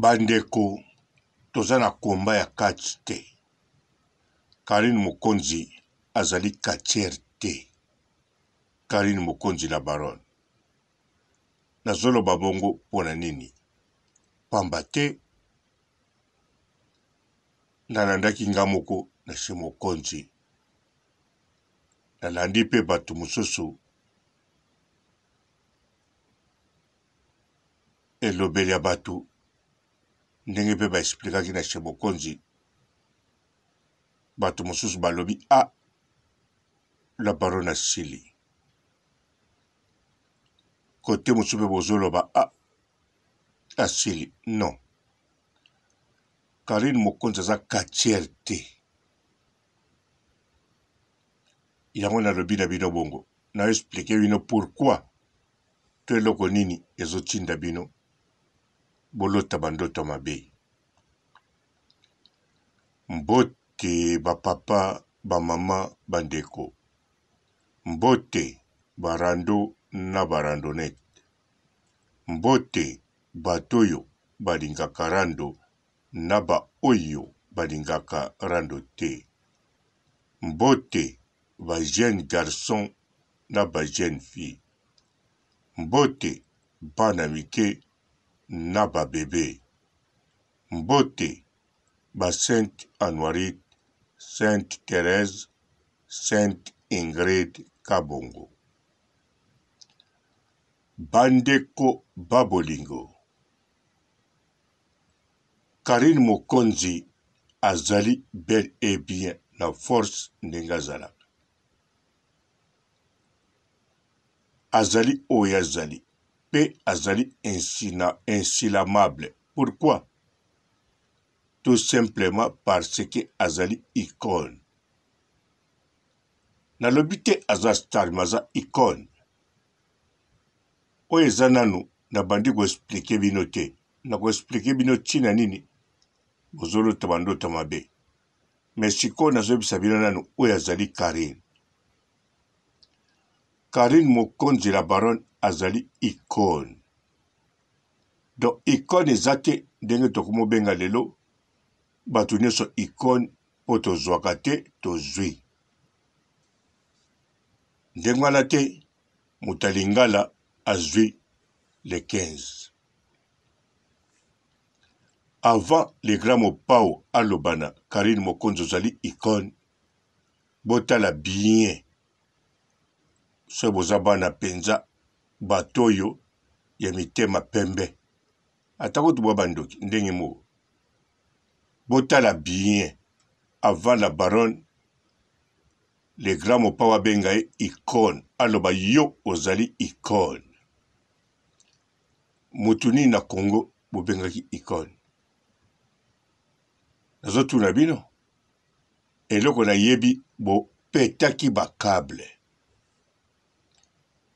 Bandeko toza na komba ya kati te. Karine Mokonzi azali katiere te. Karine Mokonzi la baronne. Nazoloba bongo pona nini? Pamba te nalandaki nga moko na chez Mokonzi. Nalandi pe batu mosusu elobeli ya batu ndenge pe baexplikaki na chez Mokonzi. Batu mosusu balobi la baronne asili. Kote mosusu pe bozoloba asili. Non. Karine Mokonzi aza katiere te. Yango nalobi na bino bongo. Na expliqué bino pourquoi to eloko nini ezotinda bino bolota bandoto mabe. Mbote bapapa bamama bandeko. Mbote barando na barandonete. Mbote batoyo balingaka rando na ba oyo balingaka rando te. Mbote ba jeune garçon na ba jeune fille. Mbote bana mike na ba bebe. Mbote ba Sainte Anoirite, Sainte Thérèse, Sainte Ingrid Kabongo. Bandeko babolingo. Karine Mokonzi azali bel et bien na force ndenge azalaka. Azali oyo azali. Pe azali insilamable. Pourquoi? Tout simplement parce que azali icône. Nalobi te aza star maza icône. Oyo eza nanu na bandi ko expliquer bino te. Na ko expliquer bino tina nini bozolota bandoto mabe. Mais sikoyo nazobisa bino nanu oyo azali Karine. Karine Mokonzi la baronne azali icône. Donc icône eza te ndenge tokomobenga lelo batu nyonso icône po tozwaka te tozwi. Ndenge wana te Mutalingala azwi le 15. Avant le grand Mopao alobana Karine Mokonzi ozali icône, botala bien. So boza bana penza batoyo ya mitema pembe. Atako tuwa bandoki ndenge mo. Botala bien. Avant la baronne, le grand Mopao abenga icône. Aloba yo ozali icône. Mutuni na Congo bobengaki icône. Nazotuna bino. Eloko na yebi bo petaki ba câble.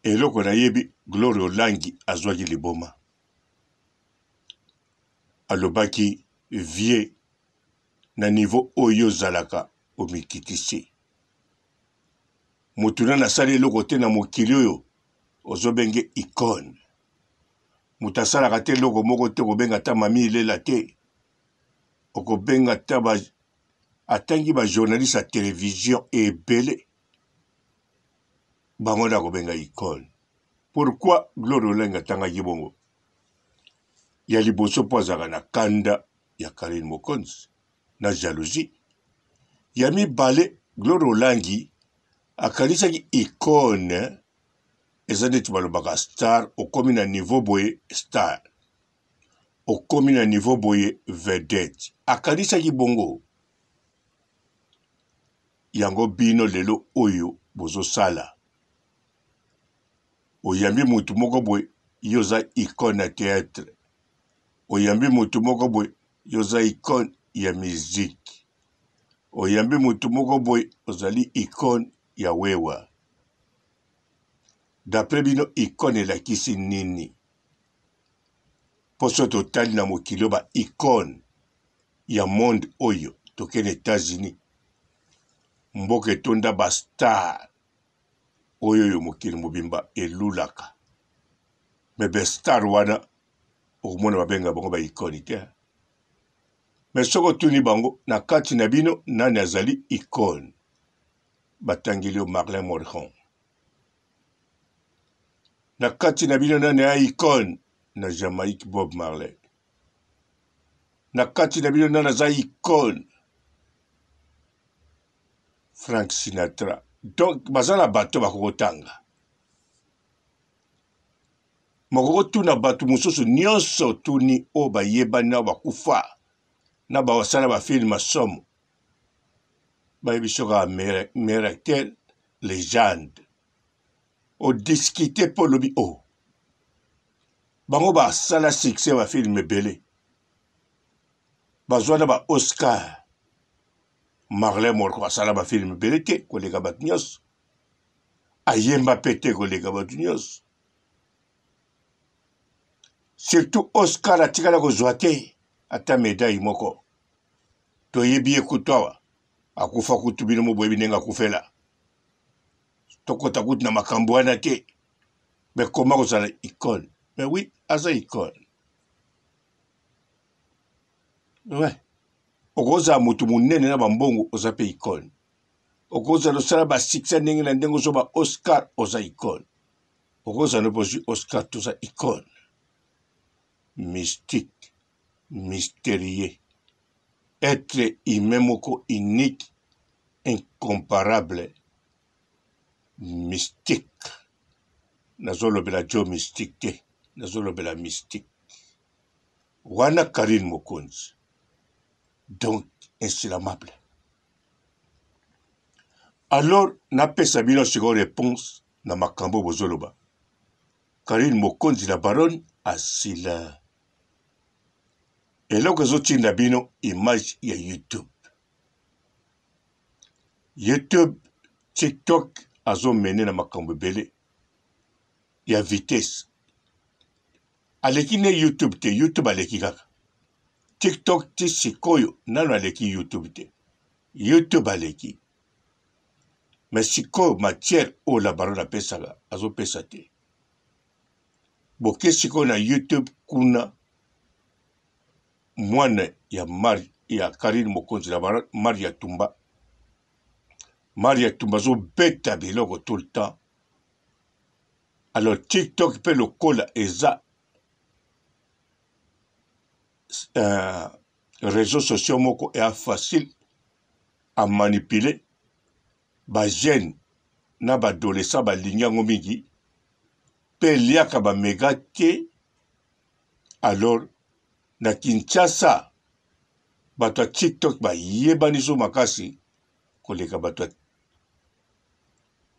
Eloko na yebi Gloire Olangi azwaki liboma. Alobaki vie na niveau oyo zalaka omikitisi. Mutuna na sali eloko te na mokili oyo ozobenge icône. Mutasalaka te eloko moko te kobenga ta mami ilela te. Okobenga ta atangi ba journaliste à télévision ebele. Bango na kobenga icône. Pourquoi Gloire Olangi atangaki bongo? Ya liboso po azalaka na kanda ya Karine Mokonzi na jalousie. Ya mibale Gloire Olangi akanisaki icône eza neti balobaka star okomi na niveau boye star. Okomi na niveau boye vedette. Akanisaki bongo. Yango bino lelo oyo bozo sala. Oyambi mutu moko boye yoza icône na théâtre. Oyambi mutu moko boye yoza icône ya musique. Oyambi mutu moko boye ozali icône ya wewa. D'après bino icône elakisi nini? Poso totali na mokili ba icône ya monde oyo tokene États-Unis. Mboka etonda ba star oyo yo mokili mobimba elulaka. Mebe star wana okomona babenga bango ba icône te. Mais soko tuni bango na kati na bino nani azali icône, batangeli yo Marlin Morgan. Na kati na bino nani a icône, na Jamaïque Bob Marley. Na kati na bino nani aza icône, Frank Sinatra. Donc bazala bato bakokotanga. Moko tuna bato mususu nyonso tuni o bayebani na bakufa na bawasala ba film masomo. Bayebi soka meilleur acteur légende. O discuter pour lobi o. Bango ba sala succès ba film belé. Bazwana ba Oscar. Marley Morgan sala ba film belé te kolega bat nyos. Ayemba pete kolega bat nyos. Surtout Oscar atikala kozwa te ata médaille moko. Toyebi ekutwa akufa kutu bino mo boyebi nenga kufela. Tokota kutu na makambo wana te. Mais comment kozala icône? Mais oui, aza icône. Ouais. Okoza mutu munene na bambongo oza pe icône. Okoza losala ba succès ndenge na ndenge ozo ba Oscar oza icône. Okoza no posi Oscar toza icône. Mystique, mystérieux, être humain moko unique, incomparable, mystique. Nazolobela Joe mystique te, nazolobela mystique. Wana Karine Mokonzi. Donc, insulamable. Alors, na pesa bino siko réponse na makambo bozoloba. Karine Mokonzi la baronne asila. Eloko ezotinda bino image ya YouTube. YouTube, TikTok azomene na makambo belé. Ya vitesse. Aleki ne YouTube te, YouTube aleki kaka. TikTok ti sikoyo nano aleki YouTube te. YouTube aleki. Mais sikoyo matière o la baronne apesaka azopesa te. Boke sikoyo na YouTube kuna mwana ya Karine Mokonzi la baronne Maria Tumba. Maria Tumba zo beta biloko tout le temps. Alors TikTok peut le coller eza réseaux sociaux moko est facile à manipuler. Ba jeune na ba adolescent ba linyango mingi pe liaka ba mega te. Alors na Kinshasa bato TikTok ba yebani zo makasi koleka bato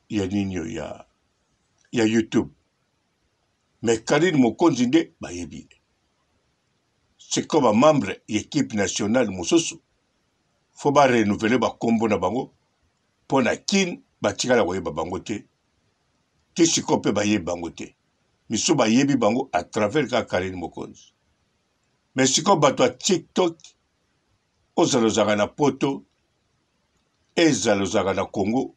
ya ninyo ya YouTube. Mais Karine Mokonzi nde ba yebi. C'est comme un membre de l'équipe nationale mususu. Faut ba renouveler ba kombo na bango. Pona kin ba tikala koyeba bango te. Ti sikope ba yebi bango te. Miso ba yebi bango à travers ka Karine Mokonzi. Mais siko bato a TikTok ozalozaka na poto ezalozaka na Congo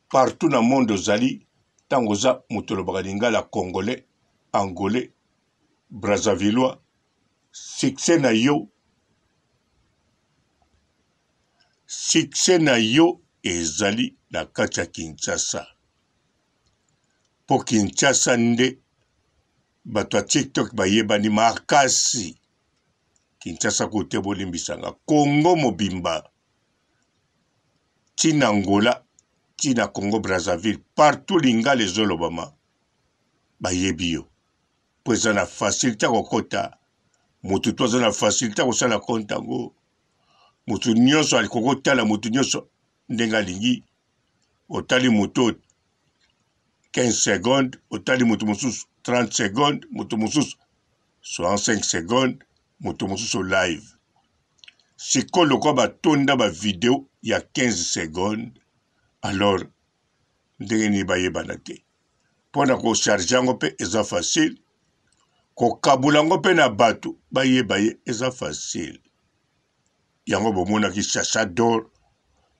partout na monde ozali tango za mutolobaka lingala congolais, angolais, brazzavillois. Succès na yo ezali na kati ya Kinshasa. Po Kinshasa nde bato ya TikTok bayebani makasi. Kinshasa kote bolimbisanga Congo mobimba, tina Angola, tina Congo Brazzaville, partout lingala ezolobama bayebi yo. Po eza na facilité kokota. Mutu to aza na facilité kosala compte yango. Mutu nyonso alikoko tala mutu nyonso ndenga lingi. Otali mutu 15 secondes, otali mutu mususu 30 secondes, mutu mususu 65 secondes, mutu mususu live. Siko lokwa batonda ba video ya 15 secondes, alors ndenge ni bayebana te. Pona ko charge yango pe eza facile. Ko kabulango pe na bato baye eza facile. Yango bomona ki chacha d'or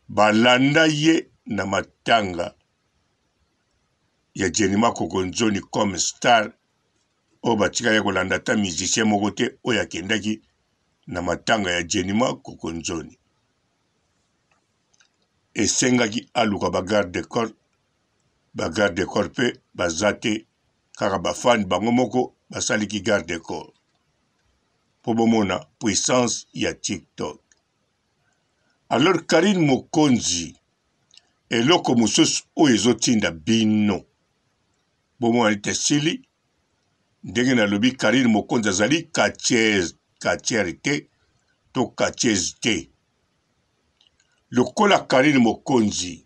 balanda ye na matanga ya Jenima Kokonzoni comme star oyo batikali kolanda ata musicien moko te oyo akendaki na matanga ya Jenima Kokonzoni. Esengaki aluka bagarde de corps mpe baza te kaka bafani bango moko basaliki garde de corps mpo bomona puissance ya TikTok. Alors Karine Mokonzi eloko mosusu oyo ezotinda bino bomona ete sili ndenge nalobi Karine Mokonzi azali katiere te to katieze te. Lokola Karine Mokonzi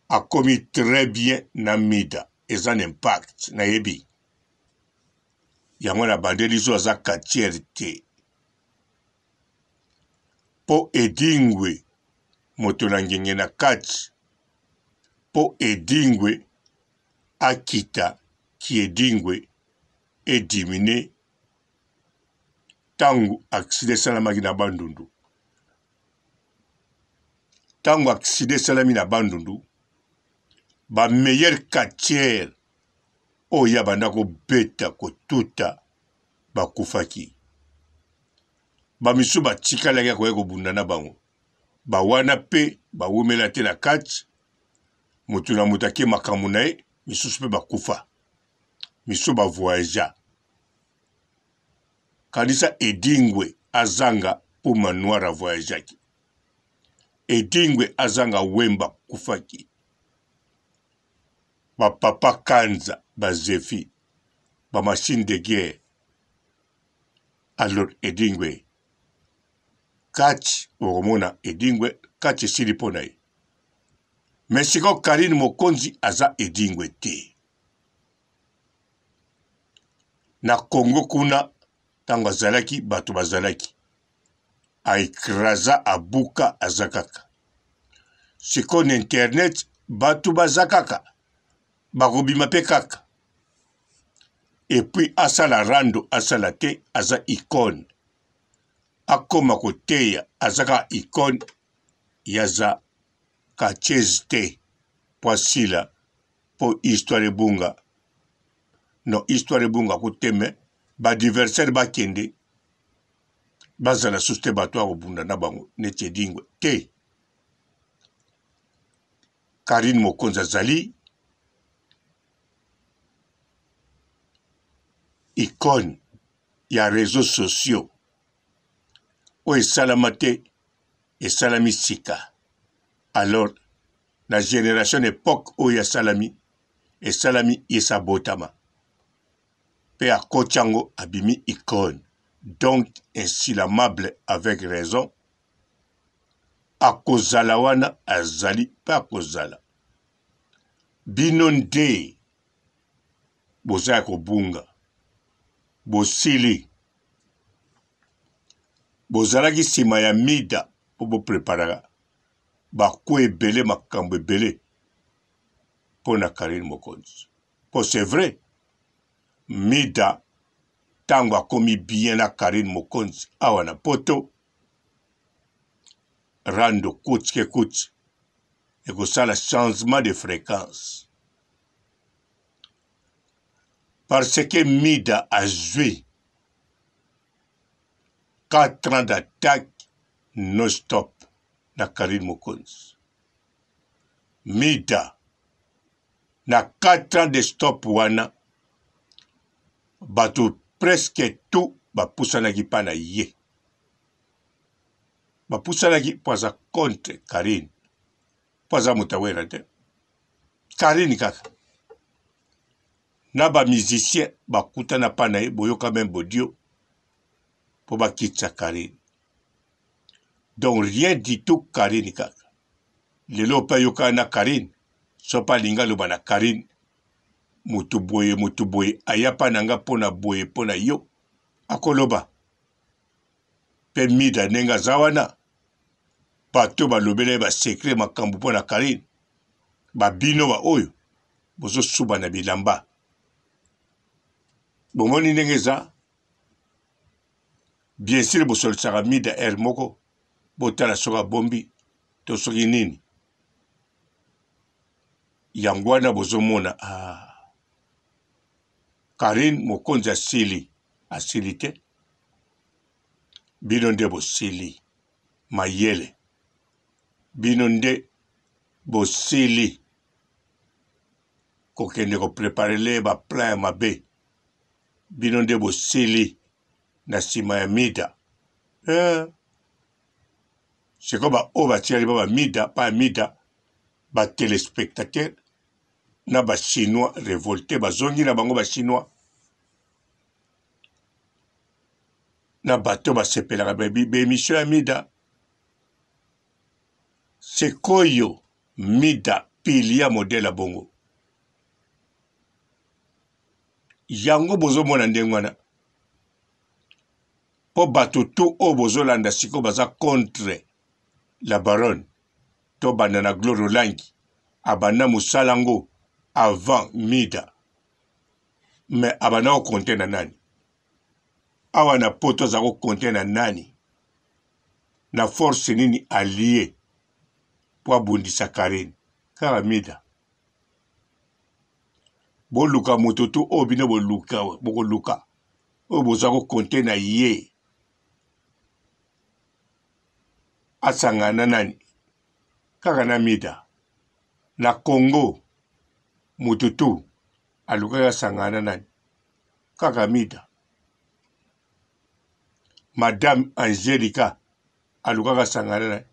akomi très bien na mida eza na impact nayebi yango na bandeli zo aza katiere te po edingwe moto na ngenge na kati po edingwe akita ki edingwe edimine tangu akside salamaki na bandundu. Tangu akside salami na bandundu ba meilleur katiere oyo banda kobeta kotuta bakufaki. Bamisu batikalaki akoya kobunda na bango. Bawana pe bawumela te na kati mutu na mutu ake makambo na ye misusu pe bakufa. Misu bavoyaja. Kanisa edingwe azanga puma noir avoyajaki. Edingwe azanga wemba kufaki. Ba papa kanza bazefi ba machine de guerre. Alors edingwe kati oromona edingwe kati sili pona ye. Mesiko Karine Mokonzi aza edingwe te. Na Congo kuna tango azalaki bato bazalaki. Aikraza abuka azakaka. Siko na internet bato bazakaka. Bakobima pe kaka. Et puis asala rando asala te aza icône. Akoma koteya azaka icône yaza katieze te po asila po histoire ebunga. No histoire ebunga kuteme ba diversaire bakende bazala suste bato akobunda na bango neti edingwe te. Karine Mokonzi azali icône ya réseaux sociaux oyo esalama te esalami sika. Alors na génération époque oyo esalami esabotama pe akotiango abimi icône. Donc insilamable avec raison akozala wana azali pe akozala. Bino nde boza ya kobunga bosili bozalaki nsima ya mida po bopreparaka baku ebele makambo ebele mpo na Karine Mokonzi. Po c'est vrai mida tango akomi bien na Karine Mokonzi awa na poto rando kuti ke kuti ekosala changement de fréquence parce que mida a joué 4 ans d'attaque non-stop na Karine Mokonzi. Mida na 4 ans de stop wana bato presque tout bapusanaki pa na ye. Bapusanaki po aza contre Karine. Po aza mutawera te. Karine kaka. Na ba musicien bakutana pa na ye boyoka même bodio po bakitsa Karine. Donc rien du tout Karine kaka. Lelo pa yoka na Karine. So pa linga loba na Karine. Mutu boye ayapa nanga pona boye pona yo. Akoloba. Pe mida nenga zawana. Bato balobele ba secret makambu pona Karine. Ba bino ba oyo. Bozo suba na bilamba. Bomoni ndenge za. Bien sûr bosolisaka mida moko. Botala soka bombi. To soki nini. Yango wana bozomona Karine Mokonzi asili te. Bino nde bosili mayele. Bino nde bosili kokende ko preparele ba plan mabe. Bino nde bosili na sima ya mida. C'est ba oba tiali ba mida pa mida ba téléspectateur na ba chinois révolté ba zongi na bango ba chinois na bato ba sepela ba émission ya mida. C'est koyo mida pilia modèle bongo. Yango bozo mona ndengwana. Po bato to o bozo landa siko baza contre la baronne. To banana Gloro Langi. Abana musalango avant mida. Mais abana o konte na nani. Awa na poto zako konte na nani. Na force nini allié. Po abundisa Karine. Kara mida. Bo luka mototo o bino bo luka. Boko luka. O bozako konte na ye. Asangana nani. Kaka na mida. Na Congo. Mututu. Aluka ya sangana nani. Kaka mida. Madame Angelica. Aluka ya sangana nani.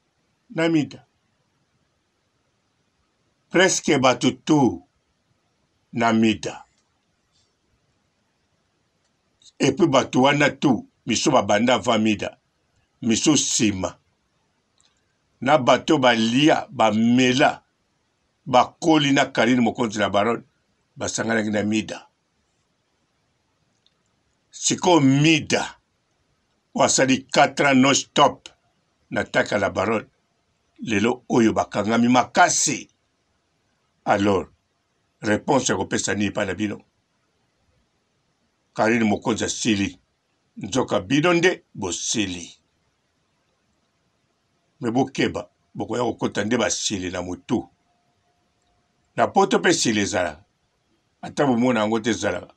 Na mida. Presque batutu. Na mida. Et puis batuana tout. Miso babanda va mida. Miso sima. Na bato ba lia, ba mela, ba koli na Karine Mokonzi na baronne, ba sangana na mida. Siko mida, wasali 4 ans non-stop, na taka la baronne, lelo oyo bakangami makasi. Alors, réponse ya kopesa ni pa na bino. Karine Mokonzi asili, nzoka bino nde bosili. Me bokeba, bokoya kokota nde basili na mutu. Na poto pe sili ezala. Ata bomona yango te ezalaka.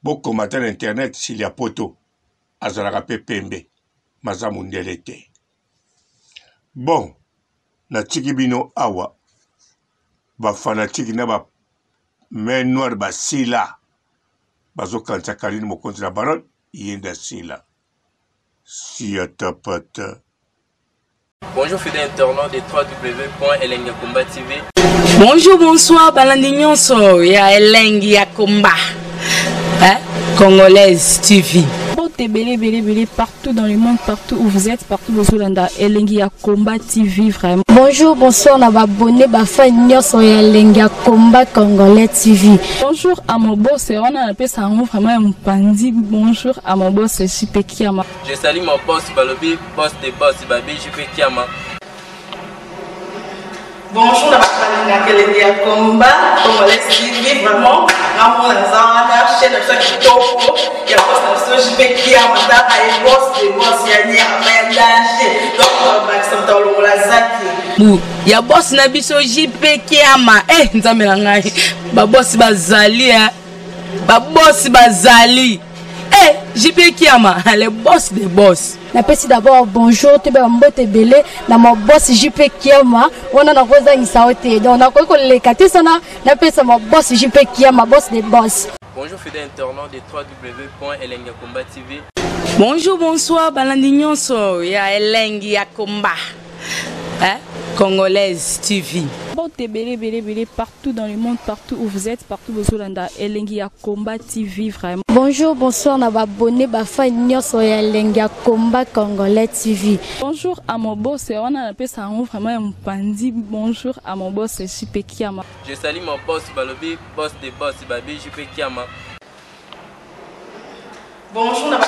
Bokomata na internet sili ya poto. Azalaka pe pembe. Maza mundele te. Bon, na tiki bino awa. Ba fanatiki na ba main noire basila. Bazo kansa Karine Mokonzi na baronne. Yenda sila. Siatapata. Bonjour fidèles internautes de www.elengiakomba TV. Bonjour, bonsoir, balandi nyonso ya Elengi ya Komba. Congolaise TV. Belé partout dans le monde, partout où vous êtes, partout où vous êtes, Elengi ya Komba TV vraiment. Bonjour, bonsoir, on a abonné ba fan nyonso ya Elengi ya Komba Congolais TV. Bonjour à mon boss, on a appelé ça vraiment un pandi. Bonjour à mon boss, JP Kiama. Je salue mon boss Balobi, boss des boss Babi, JP Kiama. Bonjour, la Elengi ya Komba Congolais TV vraiment. Ramon Zana, chaîne de ça qui topo, il y a boss de JP Kiama, et boss des boss, il y a ni à danger. Donc, Maxime Tolo Lazaki. Ya boss na biso JP Kiama. Nzambe na ngai. Ba boss bazali Ba boss bazali. JP Kiama, le boss des boss. Napesi d'abord bonjour, te ba mbote belé na mon boss JP Kiama. On a na koza ngisaote. Donc na ko le katisa na pesa mon boss JP Kiama, boss des boss. Bonjour fidèles internautes de www.elengiakomba TV. Bonjour, bonsoir, balandi nyonso ya Elengi ya Komba. Congolaise TV. Belé partout dans le monde, partout où vous êtes, partout où vous êtes, Elengi ya Komba TV vraiment. Bonjour, bonsoir, on a abonné ba fan nyonso ya Elengi ya Komba Congolais TV. Bonjour à mon boss, on a appelé ça vraiment un pandi. Bonjour à mon boss, JP Kiama. Je salue mon boss Balobi, boss des boss Babi, JP Kiama. Bonjour, la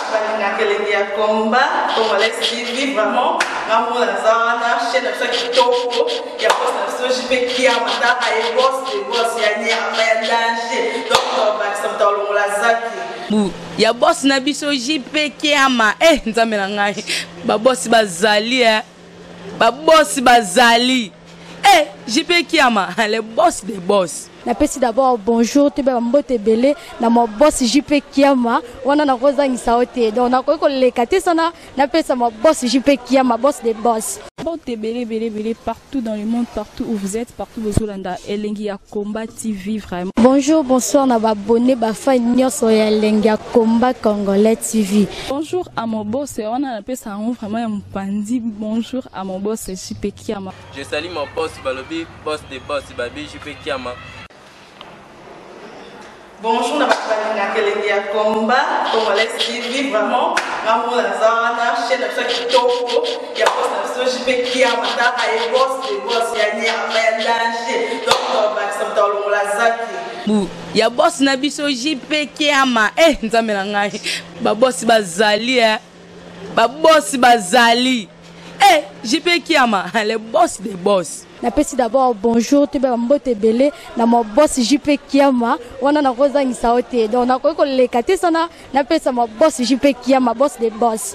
Elengi ya Komba Congolais TV vraiment. Ramon Zana, chaîne de ça qui topo, il y a boss de JP Kiama, et boss des boss, il y a ni à danger. Donc, Maxime Tolo Lazaki. Ya boss na biso JP Kiama. Nzambe na ngai. Ba boss bazali Ba boss bazali. Eh, JP Kiama, le boss des boss. Napesi d'abord bonjour, tu peux mbote belé na mon boss JP Kiama, wana na kozangisa ote. Donc na ko lekate sana, napesa mon boss JP Kiama, boss des boss. Mbote belé partout dans le monde, partout où vous êtes, partout où vous êtes, Elengi ya Combat TV vraiment. Bonjour, bonsoir na ba abonné ba fan nyonso ya Elengi ya Combat Congolais TV. Bonjour à mon boss, on a appelé ça vraiment un pandi. Bonjour à mon boss JP Kiama. Je salue mon boss Balobi, boss des boss, Babi JP Kiama. Bonjour, na balinga Elengi ya Combat Congolais TV vraiment. Ngamu la zana chaîne na chaque toko ya boss na JP Kiama ta ay boss des boss ya nyama ya danger. Donc ba samtalo la zaki. Bu, ya boss na biso JP Kiama. Eh, nzambe na ngai. Ba boss bazali Ba boss bazali. Eh, JP Kiama, le boss des boss. Napesi d'abord bonjour, tu peux mbote belé na mon boss JP Kiama, wana na kozangisa ote. Donc na ko lekate sana, napesa mon boss JP Kiama, boss des boss.